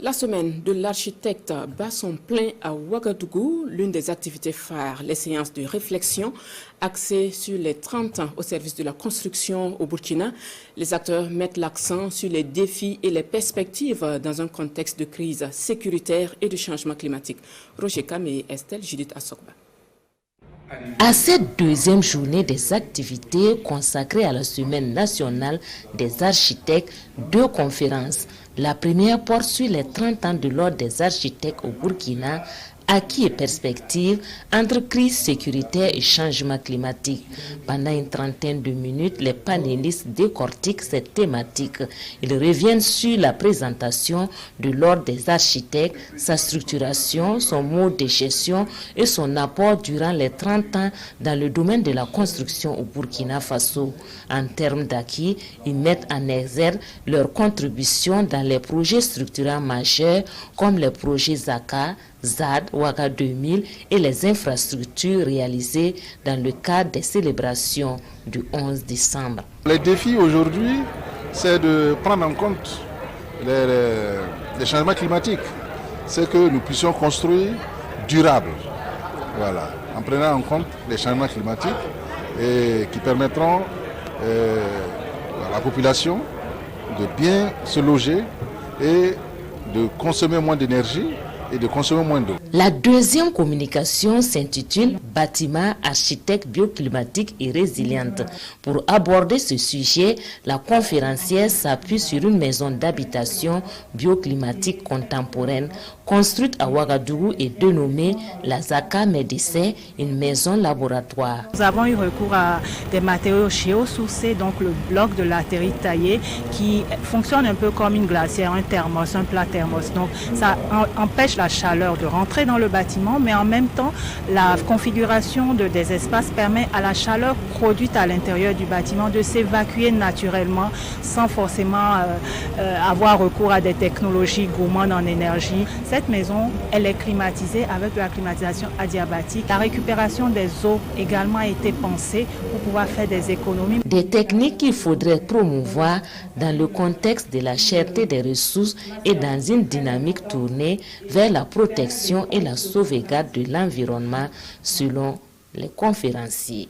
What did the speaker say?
La semaine de l'architecte bat son plein à Ouagadougou, l'une des activités phares, les séances de réflexion axées sur les 30 ans au service de la construction au Burkina. Les acteurs mettent l'accent sur les défis et les perspectives dans un contexte de crise sécuritaire et de changement climatique. Roger Kam et Estelle Judith Assokba. À cette deuxième journée des activités consacrées à la Semaine nationale des architectes, deux conférences. La première porte sur les 30 ans de l'Ordre des architectes au Burkina, acquis et perspectives entre crise sécuritaire et changement climatique. Pendant une trentaine de minutes, les panélistes décortiquent cette thématique. Ils reviennent sur la présentation de l'Ordre des architectes, sa structuration, son mode de gestion et son apport durant les 30 ans dans le domaine de la construction au Burkina Faso. En termes d'acquis, ils mettent en exergue leur contribution dans les projets structurants majeurs comme les projets ZACA, ZAD, Ouaga 2000 et les infrastructures réalisées dans le cadre des célébrations du 11 décembre. Les défis aujourd'hui, c'est de prendre en compte les changements climatiques. C'est que nous puissions construire durable, voilà, en prenant en compte les changements climatiques et qui permettront à la population de bien se loger et de consommer moins d'énergie et de consommer moins d'eau. La deuxième communication s'intitule « Bâtiments, architectes bioclimatiques et résilientes ». Pour aborder ce sujet, la conférencière s'appuie sur une maison d'habitation bioclimatique contemporaine construite à Ouagadougou et dénommée la ZACA Médecin, une maison laboratoire. Nous avons eu recours à des matériaux géosourcés, donc le bloc de latérite taillé qui fonctionne un peu comme une glacière, un thermos, un plat thermos. Donc ça empêche la chaleur de rentrer dans le bâtiment, mais en même temps, la configuration des espaces permet à la chaleur produite à l'intérieur du bâtiment de s'évacuer naturellement sans forcément avoir recours à des technologies gourmandes en énergie. Cette maison, elle est climatisée avec de la climatisation adiabatique. La récupération des eaux également a été pensée pour pouvoir faire des économies. Des techniques qu'il faudrait promouvoir dans le contexte de la cherté des ressources et dans une dynamique tournée vers la protection et la sauvegarde de l'environnement selon les conférenciers.